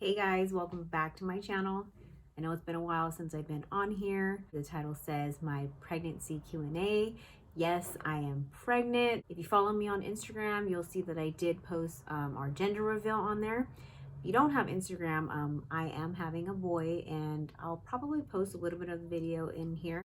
Hey guys, welcome back to my channel. I know it's been a while since I've been on here. The title says my pregnancy Q&A. Yes, I am pregnant. If you follow me on Instagram, you'll see that I did post our gender reveal on there. If you don't have Instagram, I am having a boy, and I'll probably post a little bit of the video in here.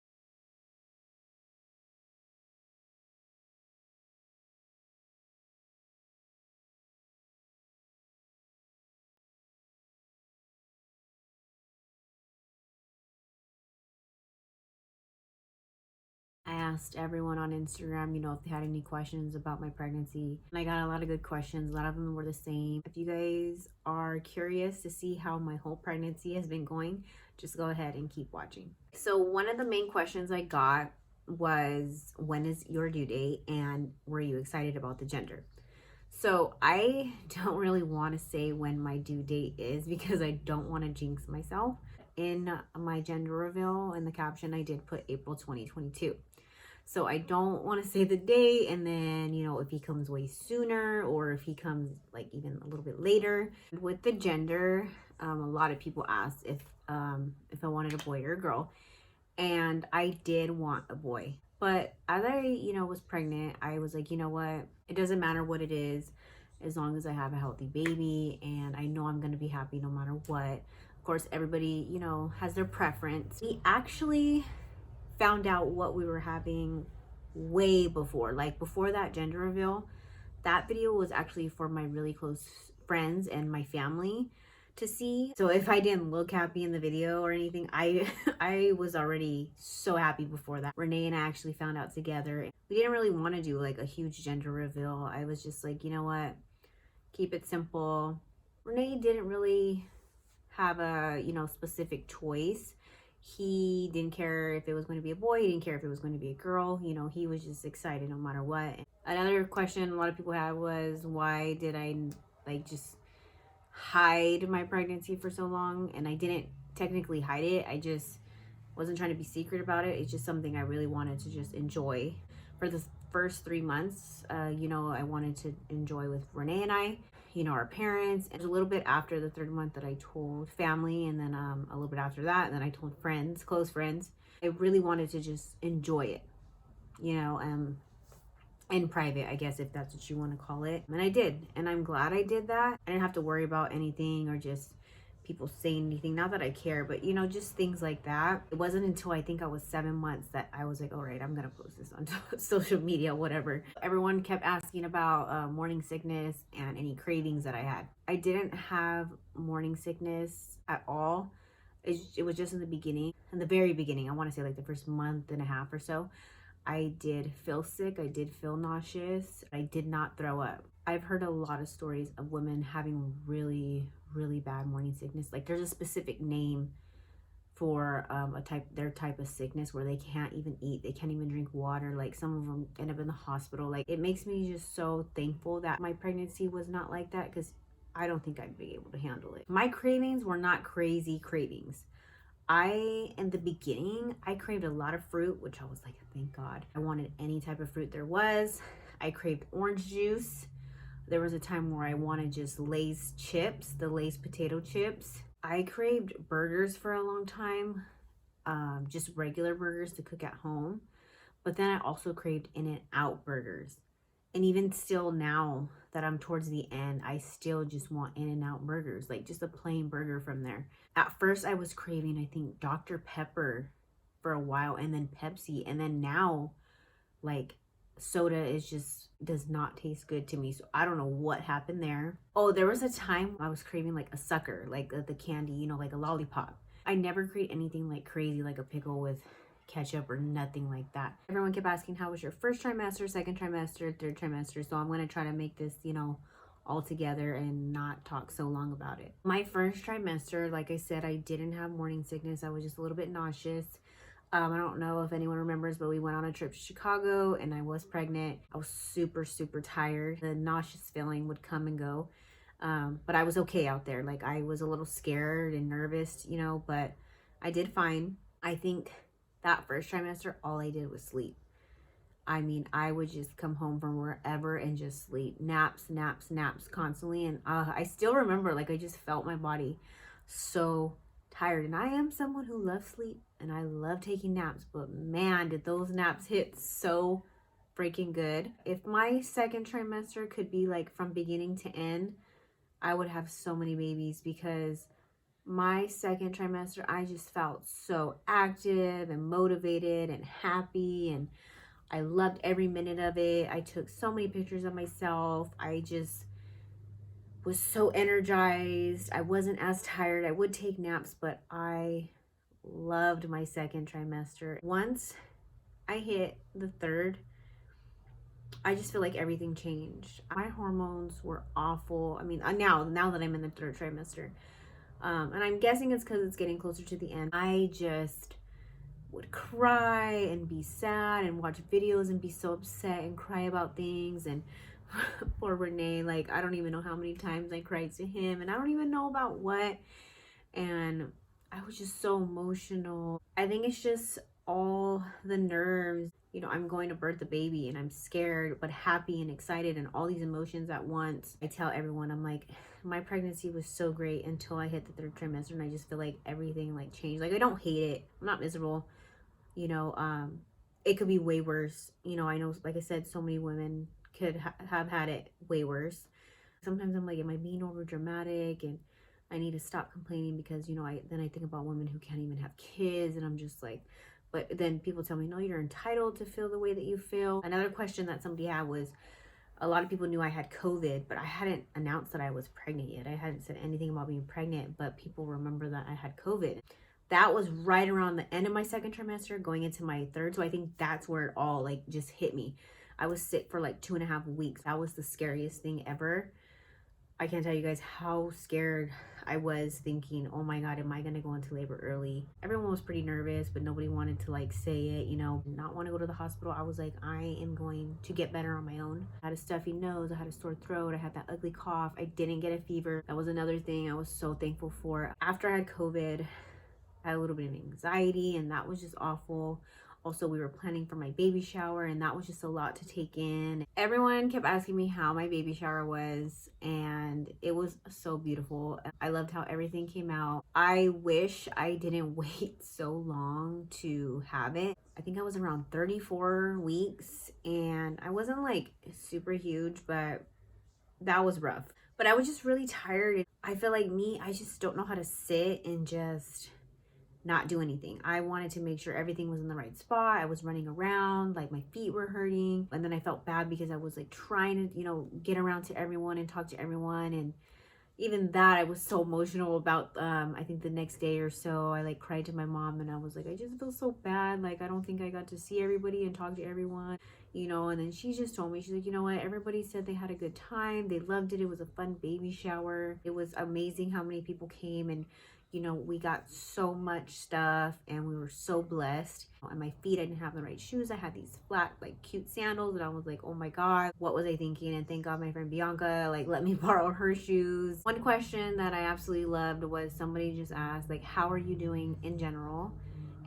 I asked everyone on Instagram, if they had any questions about my pregnancy. And I got a lot of good questions. A lot of them were the same. If you guys are curious to see how my whole pregnancy has been going, just go ahead and keep watching. So one of the main questions I got was, when is your due date and were you excited about the gender? So I don't really want to say when my due date is because I don't want to jinx myself. In my gender reveal, in the caption, I did put April 2022. So I don't want to say the date, and then, if he comes way sooner or if he comes like even a little bit later. With the gender, a lot of people asked if I wanted a boy or a girl, and I did want a boy. But as I, was pregnant, I was like, you know what? It doesn't matter what it is, as long as I have a healthy baby, and I know I'm going to be happy no matter what. Of course, everybody, has their preference. We actually found out what we were having way before, like before that gender reveal. That video was actually for my really close friends and my family to see. So if I didn't look happy in the video or anything, I I was already so happy before that. Renee and I actually found out together. We didn't really want to do like a huge gender reveal. I was just like, you know what, keep it simple. Renee didn't really have a specific choice. He didn't care if it was going to be a boy, he didn't care if it was going to be a girl. He was just excited no matter what. Another question a lot of people had was, why did I like just hide my pregnancy for so long? And I didn't technically hide it, I just wasn't trying to be secret about it. It's just something I really wanted to just enjoy for the first 3 months. I wanted to enjoy with Renee and I, our parents. And a little bit after the third month that I told family, and then a little bit after that, and then I told friends, close friends. I really wanted to just enjoy it, in private, I guess, if that's what you want to call it. And I did, and I'm glad I did that. I didn't have to worry about anything or just people saying anything. Not that I care, but just things like that. It wasn't until I think I was 7 months that I was like, all right, I'm gonna post this on social media, whatever. Everyone kept asking about morning sickness and any cravings that I had. I didn't have morning sickness at all. It was just in the beginning, in the very beginning. I want to say like the first month and a half or so. I did feel sick, I did feel nauseous, I did not throw up. I've heard a lot of stories of women having really, really bad morning sickness. Like there's a specific name for their type of sickness where they can't even eat, they can't even drink water. Like some of them end up in the hospital. Like it makes me just so thankful that my pregnancy was not like that, because I don't think I'd be able to handle it. My cravings were not crazy cravings. In the beginning, I craved a lot of fruit, which I was like, thank God. I wanted any type of fruit there was. I craved orange juice. There was a time where I wanted just Lay's chips, the Lay's potato chips. I craved burgers for a long time, just regular burgers to cook at home. But then I also craved In-N-Out burgers. And even still now that I'm towards the end, I still just want In-N-Out burgers, like just a plain burger from there. At first I was craving, I think, Dr. Pepper for a while, and then Pepsi. And then now, like, soda does not taste good to me. So I don't know what happened there. Oh, there was a time I was craving like a sucker, like the candy, like a lollipop. I never crave anything like crazy, like a pickle with ketchup or nothing like that. Everyone kept asking, how was your first trimester, second trimester, third trimester? So I'm going to try to make this, all together and not talk so long about it. My first trimester, like I said, I didn't have morning sickness. I was just a little bit nauseous. I don't know if anyone remembers, but we went on a trip to Chicago and I was pregnant. I was super, super tired. The nauseous feeling would come and go. But I was okay out there. Like I was a little scared and nervous, but I did fine. I think that first trimester, all I did was sleep. I mean, I would just come home from wherever and just sleep. Naps, naps, naps constantly. And I still remember, like, I just felt my body so tired. And I am someone who loves sleep and I love taking naps. But man, did those naps hit so freaking good. If my second trimester could be like from beginning to end, I would have so many babies, because my second trimester, I just felt so active and motivated and happy, and I loved every minute of it. I took so many pictures of myself. I just was so energized. I wasn't as tired. I would take naps, but I loved my second trimester. Once I hit the third, I just feel like everything changed. My hormones were awful. I mean, now that I'm in the third trimester, and I'm guessing it's because it's getting closer to the end. I just would cry and be sad and watch videos and be so upset and cry about things. And poor Renee, like, I don't even know how many times I cried to him, and I don't even know about what. And I was just so emotional. I think it's just all the nerves. You know, I'm going to birth a baby and I'm scared but happy and excited and all these emotions at once. I tell everyone, I'm like, my pregnancy was so great until I hit the third trimester, and I just feel like everything like changed. Like, I don't hate it. I'm not miserable. You know, it could be way worse. You know, I know, like I said, so many women could have had it way worse. Sometimes I'm like, am I being over dramatic? And I need to stop complaining, because, you know, I think about women who can't even have kids, and I'm just like, but then people tell me, no, you're entitled to feel the way that you feel. Another question that somebody had was, a lot of people knew I had COVID, but I hadn't announced that I was pregnant yet. I hadn't said anything about being pregnant, but people remember that I had COVID. That was right around the end of my second trimester, going into my third. So I think that's where it all like just hit me. I was sick for like 2.5 weeks. That was the scariest thing ever. I can't tell you guys how scared I was, thinking, oh my God, am I going to go into labor early? Everyone was pretty nervous, but nobody wanted to like say it, you know, not want to go to the hospital. I was like, I am going to get better on my own. I had a stuffy nose. I had a sore throat. I had that ugly cough. I didn't get a fever. That was another thing I was so thankful for. After I had COVID, I had a little bit of anxiety, and that was just awful. Also, we were planning for my baby shower, and that was just a lot to take in. Everyone kept asking me how my baby shower was, and it was so beautiful. I loved how everything came out. I wish I didn't wait so long to have it. I think I was around 34 weeks, and I wasn't like super huge, but that was rough. But I was just really tired. I feel like I just don't know how to sit and just not do anything. I wanted to make sure everything was in the right spot. I was running around, like my feet were hurting. And then I felt bad because I was like trying to, you know, get around to everyone and talk to everyone. And even that, I was so emotional about. I think the next day or so, I like cried to my mom, and I was like, I just feel so bad. Like, I don't think I got to see everybody and talk to everyone, you know. And then she just told me, she's like, you know what, everybody said they had a good time, they loved it, it was a fun baby shower, it was amazing how many people came, and you know, we got so much stuff and we were so blessed. On my feet, I didn't have the right shoes. I had these flat, like cute sandals, and I was like, oh my God, what was I thinking? And thank God my friend Bianca like let me borrow her shoes. One question that I absolutely loved was, somebody just asked, like, how are you doing in general?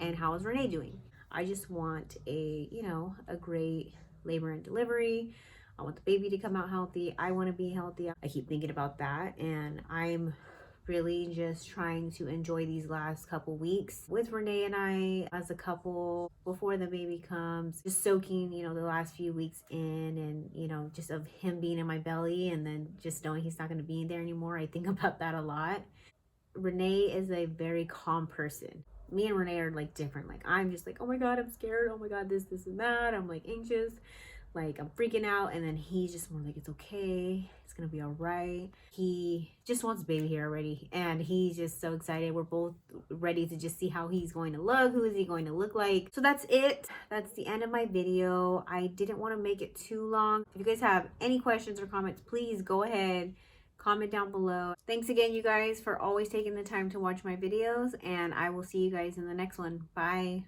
And how is Renee doing? I just want a, you know, a great labor and delivery. I want the baby to come out healthy. I want to be healthy. I keep thinking about that, and I'm really just trying to enjoy these last couple weeks with Renee and I as a couple before the baby comes, just soaking, you know, the last few weeks in, and you know, just of him being in my belly, and then just knowing he's not going to be there anymore. I think about that a lot. Renee is a very calm person. Me and Renee are like different. Like, I'm just like, oh my God, I'm scared, oh my God, this and that. I'm like anxious, like I'm freaking out. And then he's just more like, it's okay, it's gonna be all right. He just wants baby here already, and he's just so excited. We're both ready to just see how he's going to look. Who is he going to look like? So that's it. That's the end of my video. I didn't want to make it too long. If you guys have any questions or comments, please go ahead, comment down below. Thanks again, you guys, for always taking the time to watch my videos, and I will see you guys in the next one. Bye.